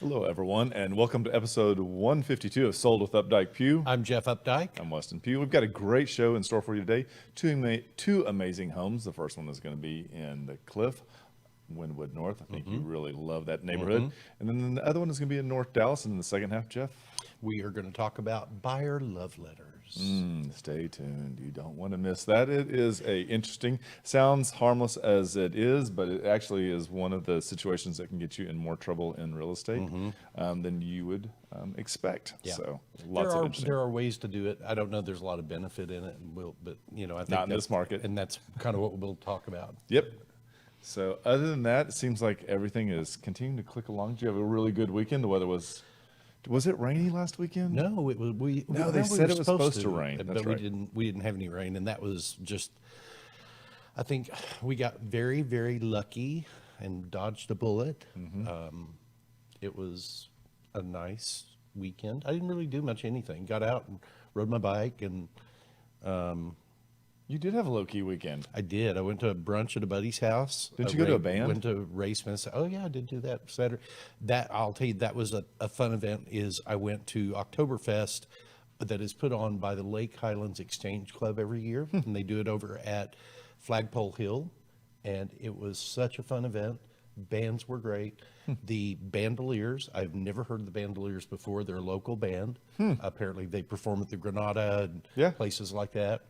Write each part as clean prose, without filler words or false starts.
Hello, everyone, and welcome to episode 152 of Sold with Updike Pugh. I'm Jeff Updike. I'm Weston Pugh. We've got a great show in store for you today. Two amazing homes. The first one is going to be in the Cliff, Wynnewood North. I think you really love that neighborhood. And then the other one is going to be in North Dallas. And in the second half, Jeff, we are going to talk about buyer love letters. Stay tuned. You don't want to miss that. It is sounds harmless as it is, but it actually is one of the situations that can get you in more trouble in real estate than you would expect. Yeah. So there are ways to do it. I don't know. There's a lot of benefit in it, but I think not in this market, and that's kind of what we'll talk about. Yep. So other than that, it seems like everything is continuing to click along. Did you have a really good weekend? The weather was it rainy last weekend? No, it was. They said it was supposed to rain. But That's right. we didn't have any rain, and that was just. I think we got very, very lucky and dodged a bullet. It was a nice weekend. I didn't really do much anything. Got out and rode my bike, and You did have a low-key weekend. I did. I went to a brunch at a buddy's house. Didn't you go to a band? Went to Ray Smith's. Oh yeah, I did do that Saturday. That I'll tell you, that was a fun event. I went to Oktoberfest that is put on by the Lake Highlands Exchange Club every year, and they do it over at Flagpole Hill, and it was such a fun event. Bands were great. The Bandoliers, I've never heard of the Bandoliers before. They're a local band. Apparently, they perform at the Granada and places like that.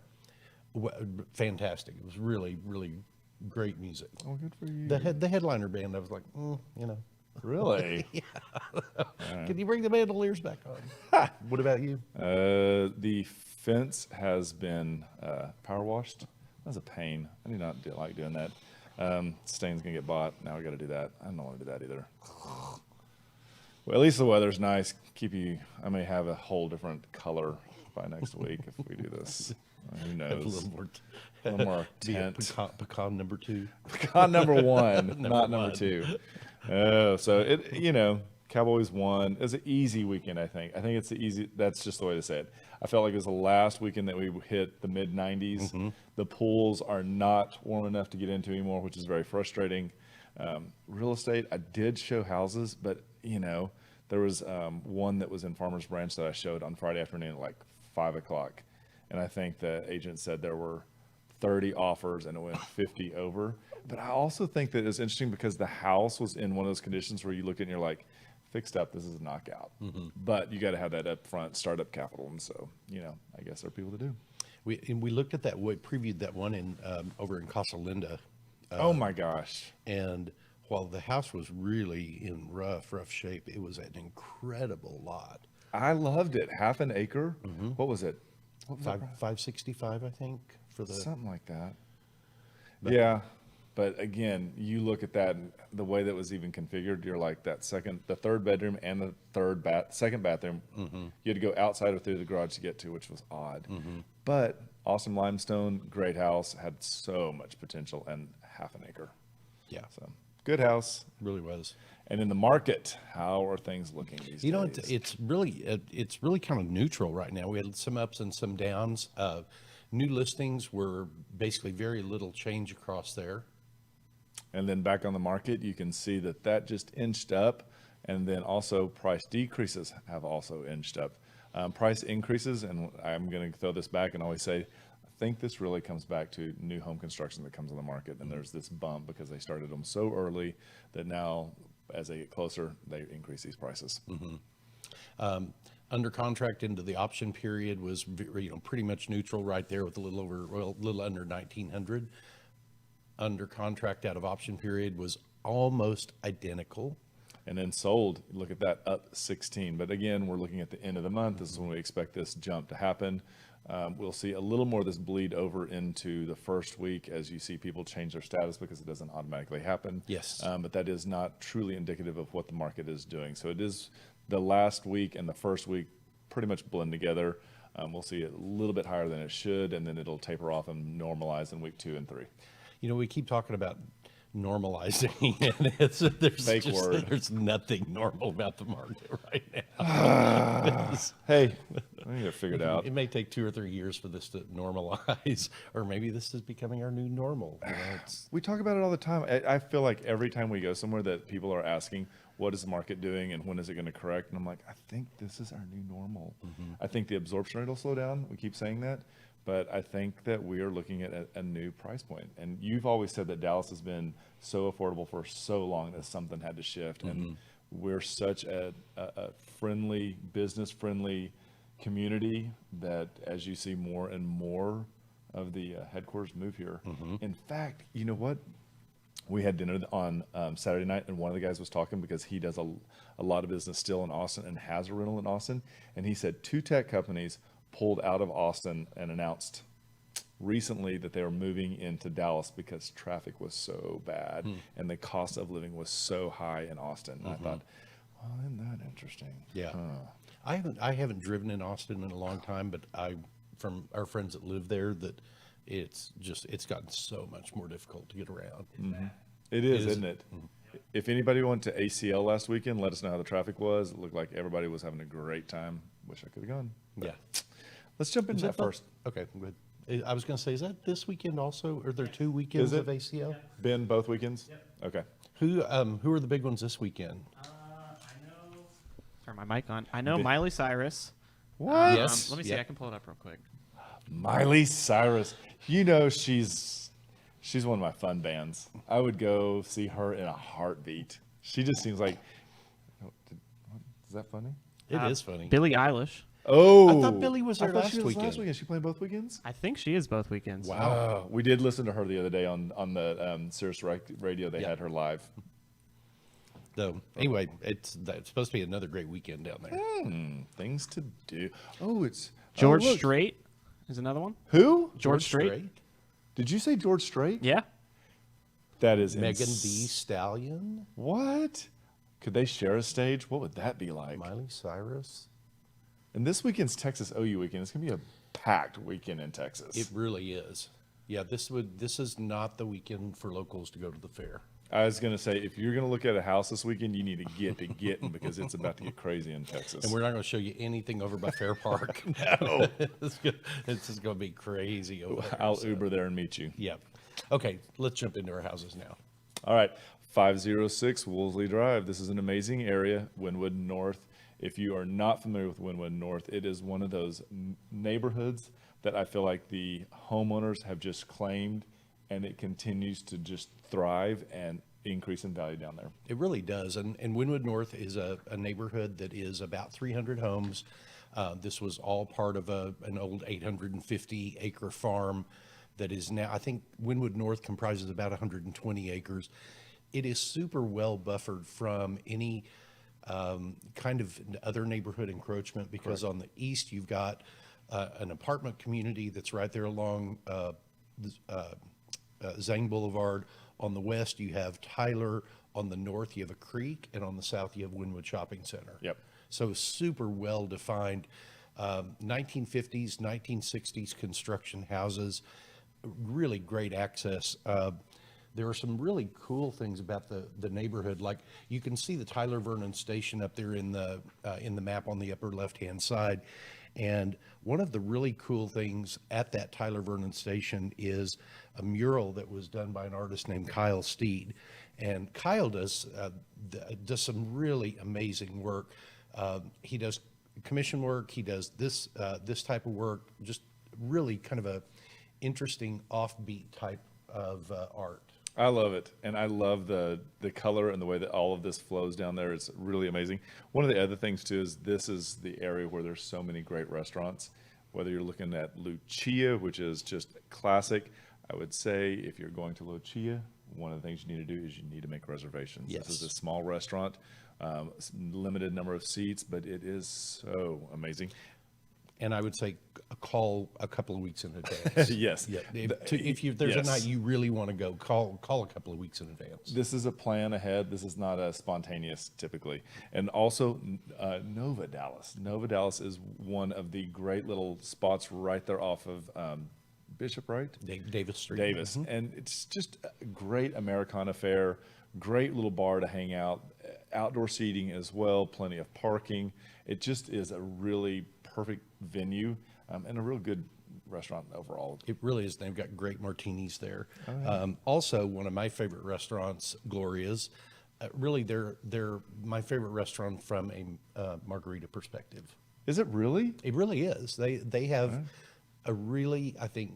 Fantastic. It was really, really great music. Oh, good for you. The headliner band, I was like, Really? Can you bring the Bandoliers back on? What about you? The fence has been power washed. That's a pain. I do not like doing that. Stain's going to get bought. Now I got to do that. I don't want to do that either. Well, at least the weather's nice. I may have a whole different color by next week if we do this. Who knows? A little more tint. Pecan number 2. Pecan number 1, not number 2. So Cowboys won. It was an easy weekend, I think. That's just the way to say it. I felt like it was the last weekend that we hit the mid-90s. The pools are not warm enough to get into anymore, which is very frustrating. Real estate, I did show houses, but, there was one that was in Farmers Branch that I showed on Friday afternoon at like 5 o'clock. And I think the agent said there were 30 offers and it went 50 over. But I also think that it's interesting because the house was in one of those conditions where you look at it and you're like, fixed up, this is a knockout. But you got to have that upfront startup capital. And so, I guess there are people to do. We looked at that, we previewed that one over in Casa Linda. Oh my gosh. And while the house was really in rough shape, it was an incredible lot. I loved it. Half an acre. What was it? What was $565, I think, for the something like that. But again, you look at that, the way that was even configured. You're like the third bedroom and the second bathroom. You had to go outside or through the garage to get to, which was odd. But awesome limestone, great house, had so much potential, and half an acre. Yeah, so good house, really was. And in the market, how are things looking these days? It's really kind of neutral right now. We had some ups and some downs. New listings were basically very little change across there. And then back on the market, you can see that just inched up, and then also price decreases have also inched up. Price increases, and I'm going to throw this back and always say, I think this really comes back to new home construction that comes on the market, and there's this bump because they started them so early that now, as they get closer, they increase these prices. Under contract into the option period was pretty much neutral right there with a little under 1,900. under contract out of option period was almost identical. And then sold, look at that, up 16. But again, we're looking at the end of the month. This is when we expect this jump to happen. We'll see a little more of this bleed over into the first week as you see people change their status because it doesn't automatically happen. Yes. But that is not truly indicative of what the market is doing. So it is the last week and the first week pretty much blend together. We'll see it a little bit higher than it should, and then it'll taper off and normalize in week 2 and 3. You know, we keep talking about normalizing, and there's nothing normal about the market right now. Hey, I need to figure it out. It may take 2 or 3 years for this to normalize, or maybe this is becoming our new normal. You know, We talk about it all the time. I feel like every time we go somewhere that people are asking, what is the market doing and when is it going to correct? And I'm like, I think this is our new normal. I think the absorption rate will slow down. We keep saying that. But I think that we are looking at a new price point. And you've always said that Dallas has been so affordable for so long that something had to shift. And we're such a friendly, business-friendly community that as you see more and more of the headquarters move here. In fact, you know what? We had dinner on Saturday night, and one of the guys was talking because he does a lot of business still in Austin and has a rental in Austin. And he said 2 tech companies pulled out of Austin and announced recently that they were moving into Dallas because traffic was so bad and the cost of living was so high in Austin. I thought, well, isn't that interesting? Yeah. I haven't driven in Austin in a long time, but from our friends that live there, that it's gotten so much more difficult to get around. It is, isn't it? If anybody went to ACL last weekend, let us know how the traffic was. It looked like everybody was having a great time. Wish I could have gone. Yeah. Let's jump into that first. Okay, good. I was going to say, is that this weekend also? Are there 2 weekends of ACL? Been both weekends? Yep. Okay. Who are the big ones this weekend? I know. Turn my mic on. I know Miley Cyrus. What? Yes. Let me see. I can pull it up real quick. Miley Cyrus. You know she's one of my fun bands. I would go see her in a heartbeat. She just seems like. Is that funny? It is funny. Billie Eilish. Oh, I thought Billie was there last she was weekend. Last weekend. She playing both weekends. I think she is both weekends. Wow. We did listen to her the other day on the Sirius Radio. They had her live. So anyway, it's supposed to be another great weekend down there. Things to do. Oh, it's George look. Strait is another one. Who? George Strait. Did you say George Strait? Yeah. That is Megan Thee Stallion, What? Could they share a stage? What would that be like? Miley Cyrus. And this weekend's Texas OU weekend. It's gonna be a packed weekend in Texas. It really is. Yeah, this is not the weekend for locals to go to the fair. I was gonna say, if you're gonna look at a house this weekend, you need to get to getting because it's about to get crazy in Texas. And we're not going to show you anything over by Fair Park. No. It's just going to be crazy over there. I'll Uber there and meet you. Yeah. Okay, let's jump into our houses now. All right, 506 Woolsey Drive. This is an amazing area, Wynnewood North. If you are not familiar with Wynnewood North, it is one of those neighborhoods that I feel like the homeowners have just claimed, and it continues to just thrive and increase in value down there. It really does. And Wynnewood North is a neighborhood that is about 300 homes. This was all part of an old 850-acre farm that is now, I think Wynnewood North comprises about 120 acres. It is super well buffered from any kind of other neighborhood encroachment because on the east you've got an apartment community that's right there along Zane Boulevard. On the west you have Tyler. On the north you have a creek, and on the south you have Wynnewood Shopping Center. Yep. So super well defined 1950s, 1960s construction houses, really great access. There are some really cool things about the neighborhood. Like you can see the Tyler Vernon Station up there in the map on the upper left-hand side. And one of the really cool things at that Tyler Vernon Station is a mural that was done by an artist named Kyle Steed. And Kyle does some really amazing work. He does commission work. He does this type of work, just really kind of a interesting offbeat type of art. I love it, and I love the color and the way that all of this flows down there. It's really amazing. One of the other things too is this is the area where there's so many great restaurants. Whether you're looking at Lucia, which is just classic, I would say if you're going to Lucia, one of the things you need to do is you need to make reservations. Yes. This is a small restaurant, limited number of seats, but it is so amazing. And I would say call a couple of weeks in advance. Yes. Yeah. If there's Yes. a night you really want to go, call a couple of weeks in advance. This is a plan ahead. This is not a spontaneous typically. And also Nova Dallas. Nova Dallas is one of the great little spots right there off of Bishop, right? Davis Street. Davis. And it's just a great Americana fare, great little bar to hang out, outdoor seating as well, plenty of parking. It just is a really perfect venue and a real good restaurant overall. It really is. They've got great martinis there. Also, one of my favorite restaurants, Gloria's. Really, they're my favorite restaurant from a margarita perspective. Is it really? It really is. They have a really, I think,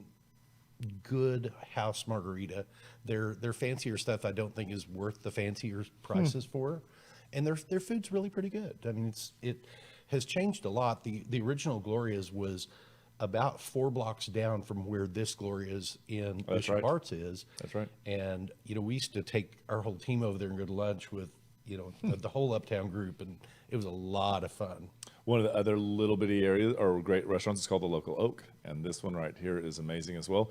good house margarita. Their fancier stuff I don't think is worth the fancier prices for, and their food's really pretty good. I mean, it has changed a lot. The original Gloria's was about 4 blocks down from where this Gloria's in Bishop Arts is. That's right. And we used to take our whole team over there and go to lunch with the whole Uptown group, and it was a lot of fun. One of the other little bitty areas or great restaurants is called the Local Oak, and this one right here is amazing as well.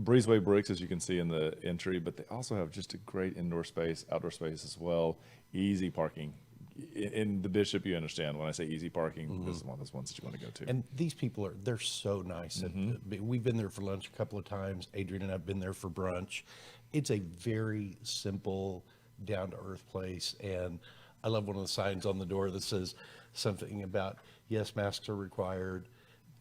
Breezeway bricks, as you can see in the entry, but they also have just a great indoor space, outdoor space as well. Easy parking. In the Bishop, you understand when I say easy parking, this is one of those ones that you want to go to. And these people they're so nice. And we've been there for lunch a couple of times. Adrian and I've been there for brunch. It's a very simple, down-to-earth place. And I love one of the signs on the door that says something about, yes, masks are required.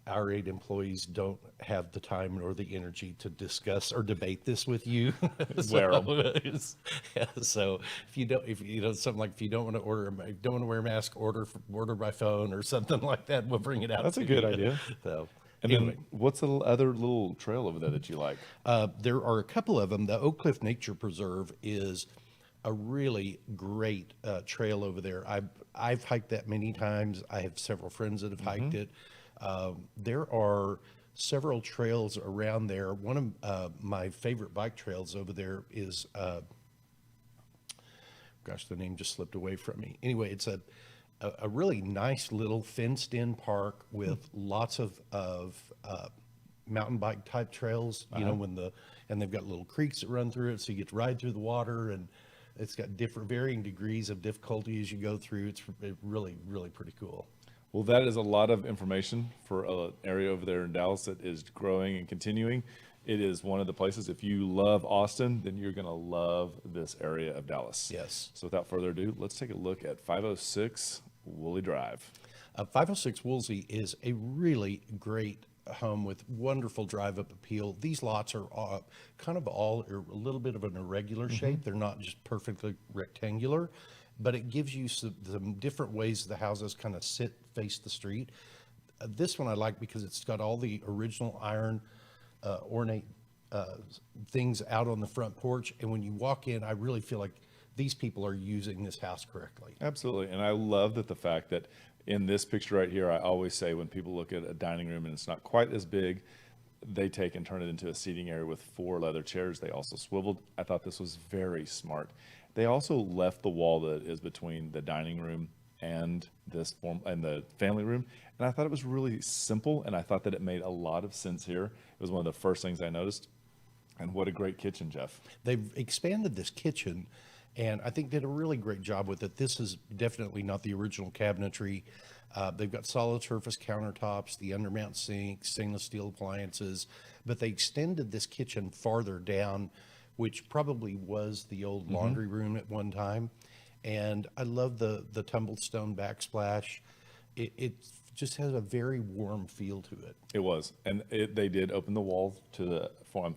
Our 8 employees don't have the time nor the energy to discuss or debate this with you. Wear 'em. So if you don't, something like if you don't want to wear a mask, order by phone or something like that. We'll bring it out. That's a to good you. idea. So And anyway. then what's the other little trail over there that you like? There are a couple of them. The Oak Cliff Nature Preserve is a really great trail over there. I've hiked that many times. I have several friends that have hiked it. There are several trails around there. One of my favorite bike trails over there is, gosh, the name just slipped away from me. Anyway, it's a really nice little fenced-in park with lots of mountain bike type trails. And they've got little creeks that run through it, so you get to ride through the water, and it's got varying degrees of difficulty as you go through. It's really, really pretty cool. Well, that is a lot of information for an area over there in Dallas that is growing and continuing. It is one of the places, if you love Austin, then you're going to love this area of Dallas. Yes. So without further ado, let's take a look at 506 Wooley Drive. 506 Woolsey is a really great home with wonderful drive-up appeal. These lots are kind of all a little bit of an irregular shape. They're not just perfectly rectangular, but it gives you some different ways the houses kind of face the street. This one I like because it's got all the original iron ornate things out on the front porch. And when you walk in, I really feel like these people are using this house correctly. Absolutely. And I love that the fact that in this picture right here, I always say when people look at a dining room and it's not quite as big, they take and turn it into a seating area with 4 leather chairs. They also swiveled. I thought this was very smart. They also left the wall that is between the dining room and the family room. And I thought it was really simple, and I thought that it made a lot of sense here. It was one of the first things I noticed. And what a great kitchen, Jeff. They've expanded this kitchen, and I think did a really great job with it. This is definitely not the original cabinetry. They've got solid surface countertops, the undermount sink, stainless steel appliances, but they extended this kitchen farther down, which probably was the old laundry room at one time. And I love the tumbled stone backsplash. It just has a very warm feel to it. It was. And they did open the wall to the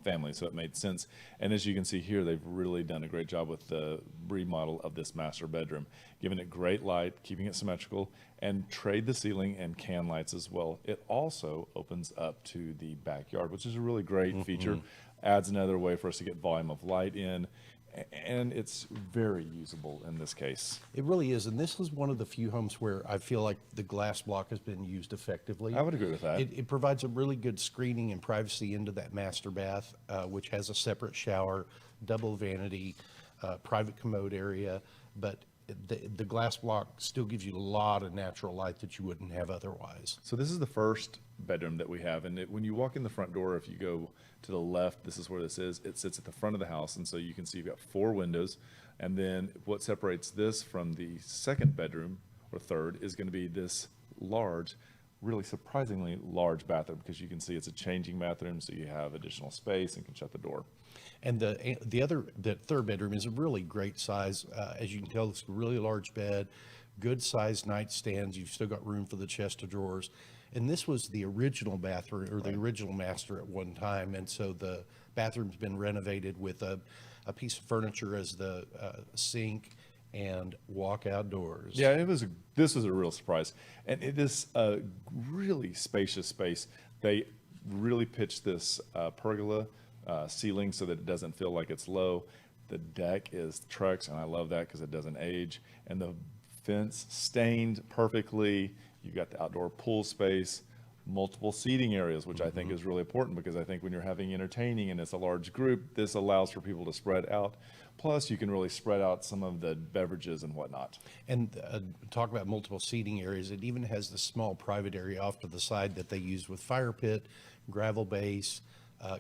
family, so it made sense. And as you can see here, they've really done a great job with the remodel of this master bedroom, giving it great light, keeping it symmetrical, and trade the ceiling and can lights as well. It also opens up to the backyard, which is a really great feature. Adds another way for us to get volume of light in. and it's very usable in this case. It really is, and this is one of the few homes where I feel like the glass block has been used effectively. I would agree with that. It provides a really good screening and privacy into that master bath, which has a separate shower, double vanity, private commode area, but the glass block still gives you a lot of natural light that you wouldn't have otherwise. So this is the first bedroom that we have, and when you walk in the front door, if you go to the left, this is where this is. It sits at the front of the house, and so you can see you've got 4 windows, and then what separates this from the second bedroom, or third, is going to be this large, really surprisingly large bathroom, because you can see it's a changing bathroom, so you have additional space and can shut the door. And the third bedroom is a really great size. As you can tell, it's a really large bed, good sized nightstands. You've still got room for the chest of drawers. And this was the original bathroom, or the original master at one time. And so the bathroom's been renovated with a piece of furniture as the sink and walk outdoors. Yeah, this was a real surprise. And it is a really spacious space. They really pitched this pergola ceiling so that it doesn't feel like it's low. The deck is Trex, and I love that because it doesn't age. And the fence stained perfectly. You've got the outdoor pool space, multiple seating areas, which I think is really important, because I think when you're having entertaining and it's a large group, this allows for people to spread out. Plus, you can really spread out some of the beverages and whatnot. And talk about multiple seating areas. It even has the small private area off to the side that they use with fire pit, gravel base,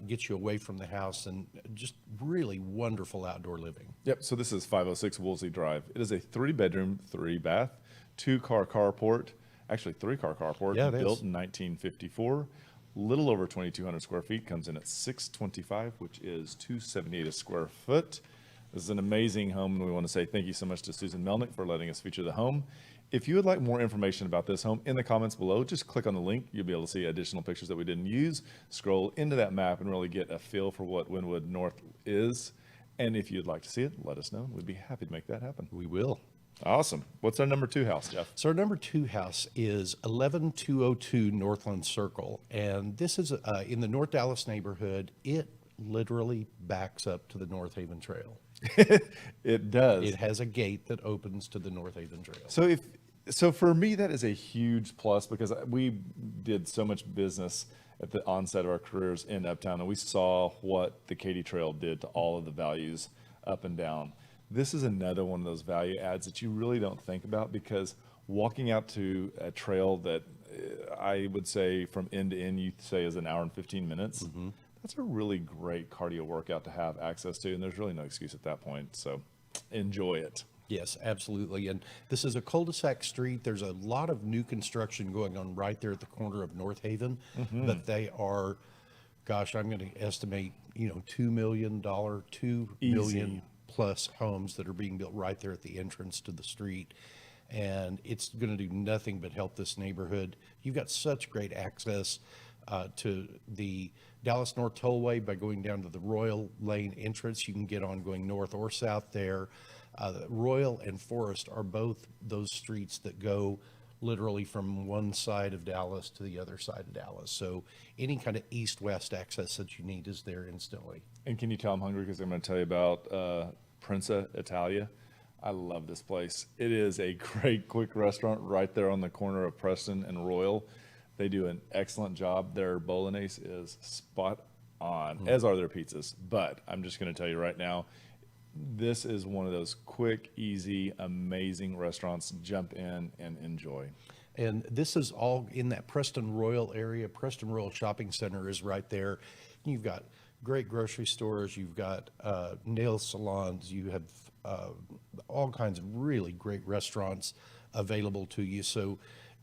gets you away from the house, and just really wonderful outdoor living. Yep, so this is 506 Woolsey Drive. It is a 3-bedroom, 3-bath, 2-car carport, actually 3-car carport, Yeah, it built is. in 1954. Little over 2,200 square feet, comes in at $625, which is $278 a square foot. This is an amazing home, and we want to say thank you so much to Susan Melnick for letting us feature the home. If you would like more information about this home, in the comments below, just click on the link. You'll be able to see additional pictures that we didn't use. Scroll into that map and really get a feel for what Wynnewood North is. And if you'd like to see it, let us know. We'd be happy to make that happen. We will. Awesome. What's our number 2 house, Jeff? So our number 2 house is 11202 Northland Circle, and this is in the North Dallas neighborhood. It literally backs up to the North Haven Trail. It does. It has a gate that opens to the North Haven Trail. So for me, that is a huge plus, because we did so much business at the onset of our careers in Uptown, and we saw what the Katy Trail did to all of the values up and down. This is another one of those value adds that you really don't think about, because walking out to a trail that I would say from end to end, you say is an hour and 15 minutes. That's a really great cardio workout to have access to, and there's really no excuse at that point. So enjoy it. Yes, absolutely. And this is a cul-de-sac street. There's a lot of new construction going on right there at the corner of North Haven, but they are, gosh, I'm going to estimate, $2 million, $2 million plus homes that are being built right there at the entrance to the street. And it's going to do nothing but help this neighborhood. You've got such great access to the Dallas North Tollway by going down to the Royal Lane entrance. You can get on going north or south there. Royal and Forest are both those streets that go literally from one side of Dallas to the other side of Dallas. So any kind of east-west access that you need is there instantly. And can you tell I'm hungry, because I'm going to tell you about Prince Italia. I love this place. It is a great quick restaurant right there on the corner of Preston and Royal. They do an excellent job. Their bolognese is spot on, as are their pizzas. But I'm just going to tell you right now, this is one of those quick, easy, amazing restaurants. Jump in and enjoy. And this is all in that Preston Royal area. Preston Royal Shopping Center is right there. You've got great grocery stores. You've got nail salons. You have all kinds of really great restaurants available to you. So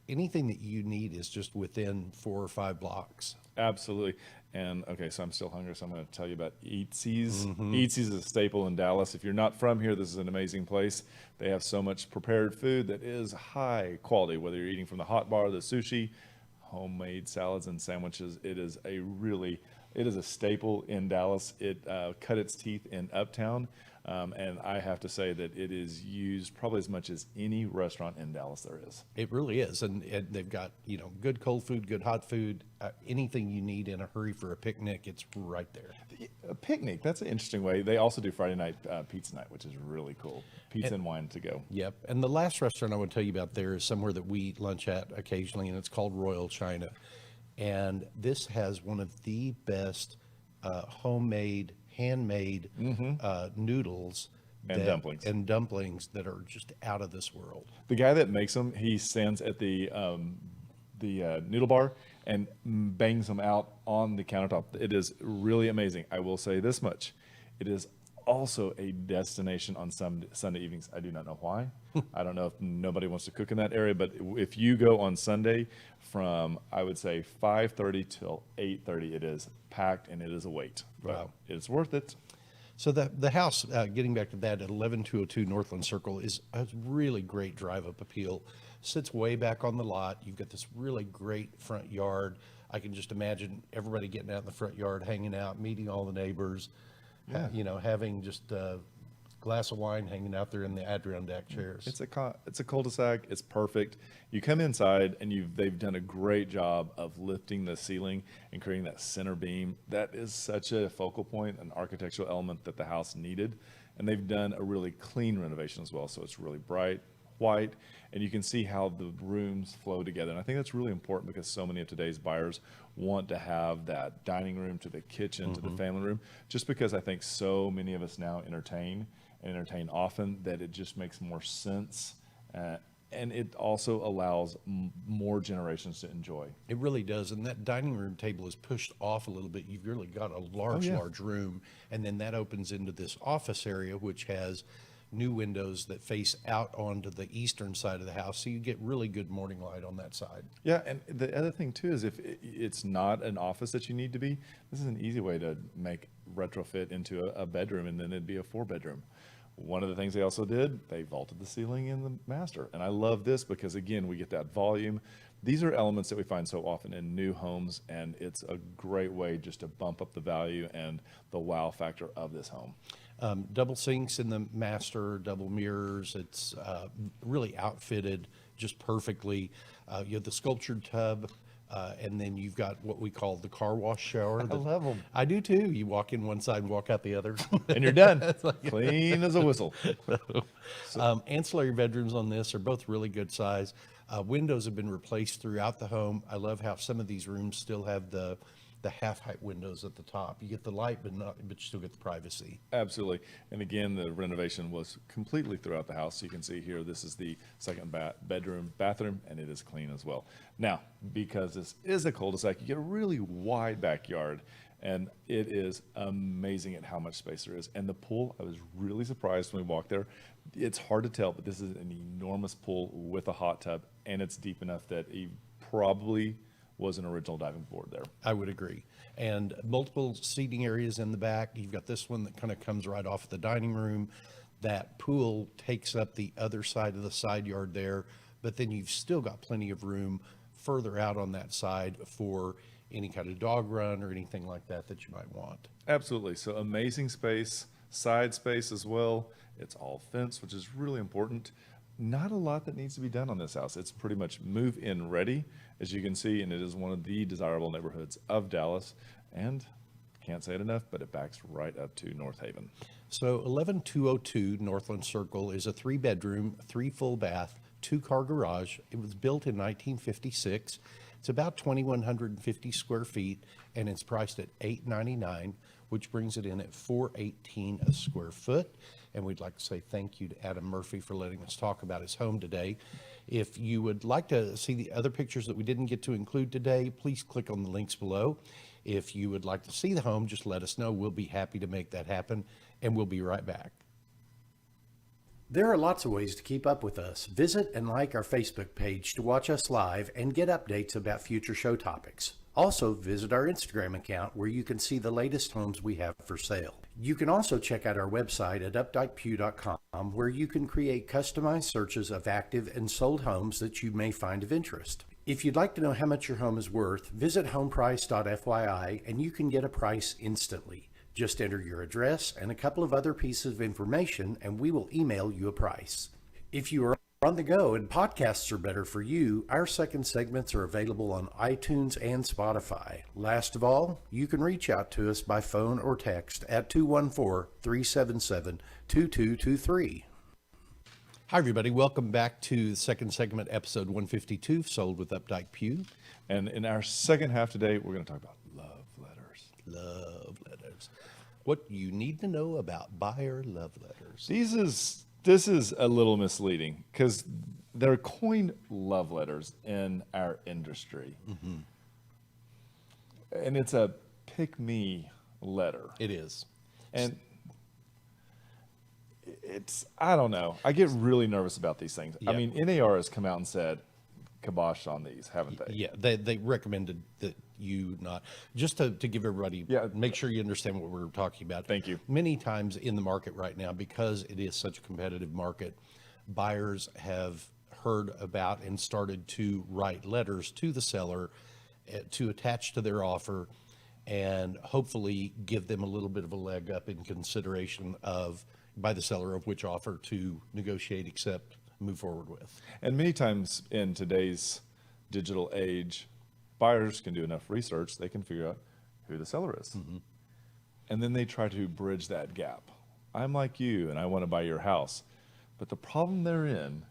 anything that you need is just within 4 or 5 blocks. Absolutely. And okay, so I'm still hungry, so I'm going to tell you about Eatsy's. Eatsy's is a staple in Dallas. If you're not from here, this is an amazing place. They have so much prepared food that is high quality, whether you're eating from the hot bar, the sushi, homemade salads and sandwiches. It is a staple in Dallas. It cut its teeth in Uptown. And I have to say that it is used probably as much as any restaurant in Dallas there is. It really is. And they've got, good cold food, good hot food, anything you need in a hurry for a picnic, it's right there. A picnic, that's an interesting way. They also do Friday night pizza night, which is really cool. Pizza and wine to go. Yep. And the last restaurant I want to tell you about there is somewhere that we lunch at occasionally, and it's called Royal China. And this has one of the best homemade, handmade noodles And dumplings. And dumplings that are just out of this world. The guy that makes them, he stands at the noodle bar and bangs them out on the countertop. It is really amazing. I will say this much. It is also a destination on some Sunday evenings. I do not know why. I don't know if nobody wants to cook in that area, but if you go on Sunday from, I would say 5:30 till 8:30, it is packed and it is a wait. But Wow. it's worth it. So the house, getting back to that, at 11202 Northland Circle is a really great drive-up appeal. Sits way back on the lot. You've got this really great front yard. I can just imagine everybody getting out in the front yard, hanging out, meeting all the neighbors, having just a glass of wine hanging out there in the Adirondack chairs. It's a cul-de-sac. It's perfect. You come inside and they've done a great job of lifting the ceiling and creating that center beam. That is such a focal point, an architectural element that the house needed. And they've done a really clean renovation as well. So it's really bright, white, and you can see how the rooms flow together. And I think that's really important because so many of today's buyers want to have that dining room to the kitchen to the family room, just because I think so many of us now entertain often that it just makes more sense. And it also allows more generations to enjoy. It really does. And that dining room table is pushed off a little bit. You've really got a large room. And then that opens into this office area, which has new windows that face out onto the eastern side of the house. So you get really good morning light on that side. Yeah, and the other thing too is if it's not an office that you need to be, this is an easy way to make retrofit into a bedroom, and then it'd be a 4-bedroom. One of the things they also did, they vaulted the ceiling in the master. And I love this because, again, we get that volume. These are elements that we find so often in new homes, and it's a great way just to bump up the value and the wow factor of this home. Double sinks in the master, double mirrors. It's really outfitted just perfectly. You have the sculptured tub. And then you've got what we call the car wash shower. I love them. I do too. You walk in one side and walk out the other. And you're done. Clean as a whistle. Ancillary bedrooms on this are both really good size. Windows have been replaced throughout the home. I love how some of these rooms still have the half-height windows at the top. You get the light, but you still get the privacy. Absolutely. And again, the renovation was completely throughout the house. You can see here, this is the second bathroom, and it is clean as well. Now, because this is a cul-de-sac, you get a really wide backyard, and it is amazing at how much space there is. And the pool, I was really surprised when we walked there. It's hard to tell, but this is an enormous pool with a hot tub, and it's deep enough that it probably was an original diving board there. I would agree. And multiple seating areas in the back. You've got this one that kind of comes right off the dining room. That pool takes up the other side of the side yard there, but then you've still got plenty of room further out on that side for any kind of dog run or anything like that that you might want. Absolutely. So amazing space, side space as well. It's all fenced, which is really important. Not a lot that needs to be done on this house. It's pretty much move-in ready, as you can see, and it is one of the desirable neighborhoods of Dallas. And can't say it enough, but it backs right up to North Haven. So 11202 Northland Circle is a 3-bedroom, 3 full bath, 2-car garage. It was built in 1956. It's about 2,150 square feet, and it's priced at $899, which brings it in at $418 a square foot. And we'd like to say thank you to Adam Murphy for letting us talk about his home today. If you would like to see the other pictures that we didn't get to include today, please click on the links below. If you would like to see the home, just let us know. We'll be happy to make that happen, and we'll be right back. There are lots of ways to keep up with us. Visit and like our Facebook page to watch us live and get updates about future show topics. Also, visit our Instagram account where you can see the latest homes we have for sale. You can also check out our website at updikepugh.com, where you can create customized searches of active and sold homes that you may find of interest. If you'd like to know how much your home is worth, visit homeprice.fyi and you can get a price instantly. Just enter your address and a couple of other pieces of information, and we will email you a price. If you are on the go and podcasts are better for you, our second segments are available on iTunes and Spotify. Last of all, you can reach out to us by phone or text at 214-377-2223. Hi, everybody. Welcome back to the second segment, episode 152, Sold with Updike Pugh. And in our second half today, we're going to talk about love letters. Love letters. What you need to know about buyer love letters. This is a little misleading because they're coined love letters in our industry. Mm-hmm. And it's a pick-me letter. It is. And I don't know. I get really nervous about these things. Yeah. I mean, NAR has come out and said, kibosh on these, haven't they? Yeah, they recommended that you not, just to give everybody, make sure you understand what we're talking about. Thank you. Many times in the market right now, because it is such a competitive market, buyers have heard about and started to write letters to the seller to attach to their offer and hopefully give them a little bit of a leg up in consideration by the seller of which offer to negotiate, accept, move forward with. And many times in today's digital age, buyers can do enough research, they can figure out who the seller is. Mm-hmm. And then they try to bridge that gap. I'm like you and I want to buy your house. But the problem therein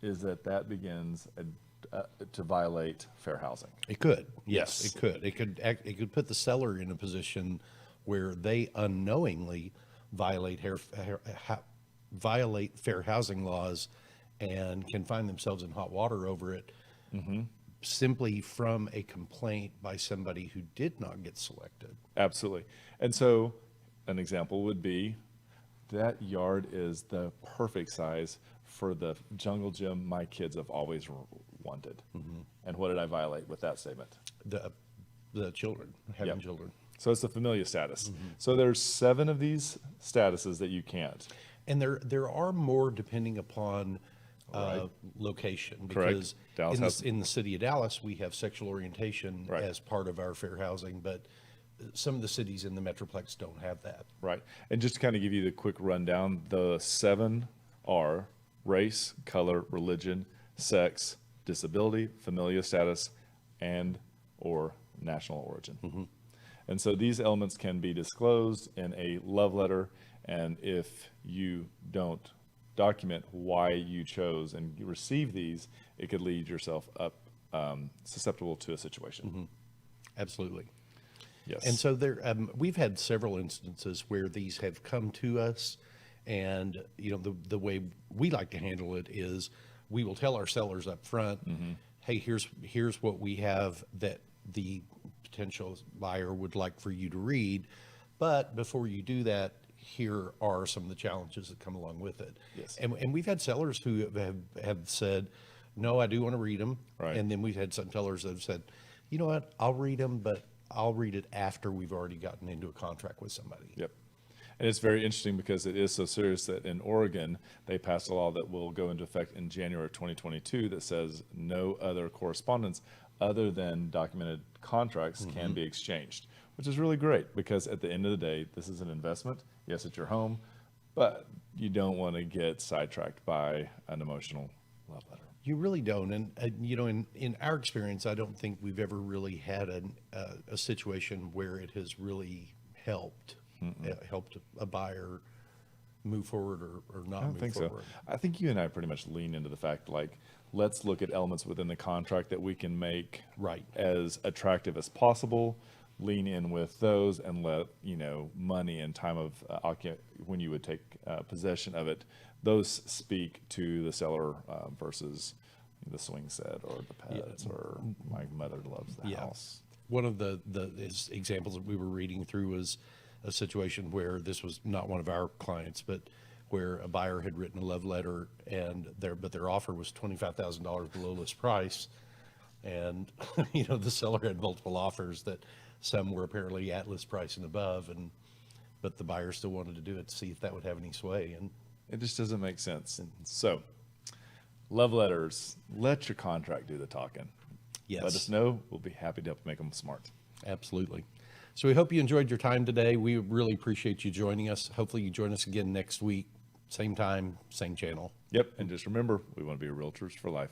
is that begins to violate fair housing. It could. Yes, it could. It could put the seller in a position where they unknowingly violate fair housing laws and can find themselves in hot water over it, mm-hmm. simply from a complaint by somebody who did not get selected. Absolutely. And so an example would be that yard is the perfect size for the jungle gym my kids have always wanted. Mm-hmm. And what did I violate with that statement? The children, having children. So it's the familia status. Mm-hmm. So there's 7 of these statuses that you can't. And there are more depending upon location, because in the city of Dallas, we have sexual orientation as part of our fair housing, but some of the cities in the Metroplex don't have that. Right. And just to kind of give you the quick rundown, the 7 are race, color, religion, sex, disability, familial status, and or national origin. Mm-hmm. And so these elements can be disclosed in a love letter, and if you don't document why you chose and you receive these, it could lead yourself up susceptible to a situation. Mm-hmm. Absolutely. Yes. And so we've had several instances where these have come to us, and the way we like to handle it is we will tell our sellers up front, mm-hmm. hey, here's what we have that the potential buyer would like for you to read, but before you do that, here are some of the challenges that come along with it. Yes. And we've had sellers who have said, no, I do want to read them. Right. And then we've had some sellers that have said, you know what, I'll read them, but I'll read it after we've already gotten into a contract with somebody. Yep. And it's very interesting because it is so serious that in Oregon, they passed a law that will go into effect in January of 2022 that says no other correspondence other than documented contracts mm-hmm. can be exchanged, which is really great because at the end of the day, this is an investment. Yes, it's your home, but you don't want to get sidetracked by an emotional love letter. You really don't. And in our experience, I don't think we've ever really had a situation where it has really helped a buyer move forward or not move forward. I don't think so. I think you and I pretty much lean into the fact, like, let's look at elements within the contract that we can make as attractive as possible, lean in with those, and let money and time of when you would take possession of it, those speak to the seller versus the swing set or the pets or my mother loves the house. One of the examples that we were reading through was a situation where this was not one of our clients, but where a buyer had written a love letter and their offer was $25,000 below list price. And, the seller had multiple offers that some were apparently at list price and above, but the buyer still wanted to do it to see if that would have any sway. And it just doesn't make sense. And so love letters, let your contract do the talking. Yes. Let us know. We'll be happy to help make them smart. Absolutely. So we hope you enjoyed your time today. We really appreciate you joining us. Hopefully you join us again next week. Same time, same channel. Yep. And just remember, we want to be realtors for life.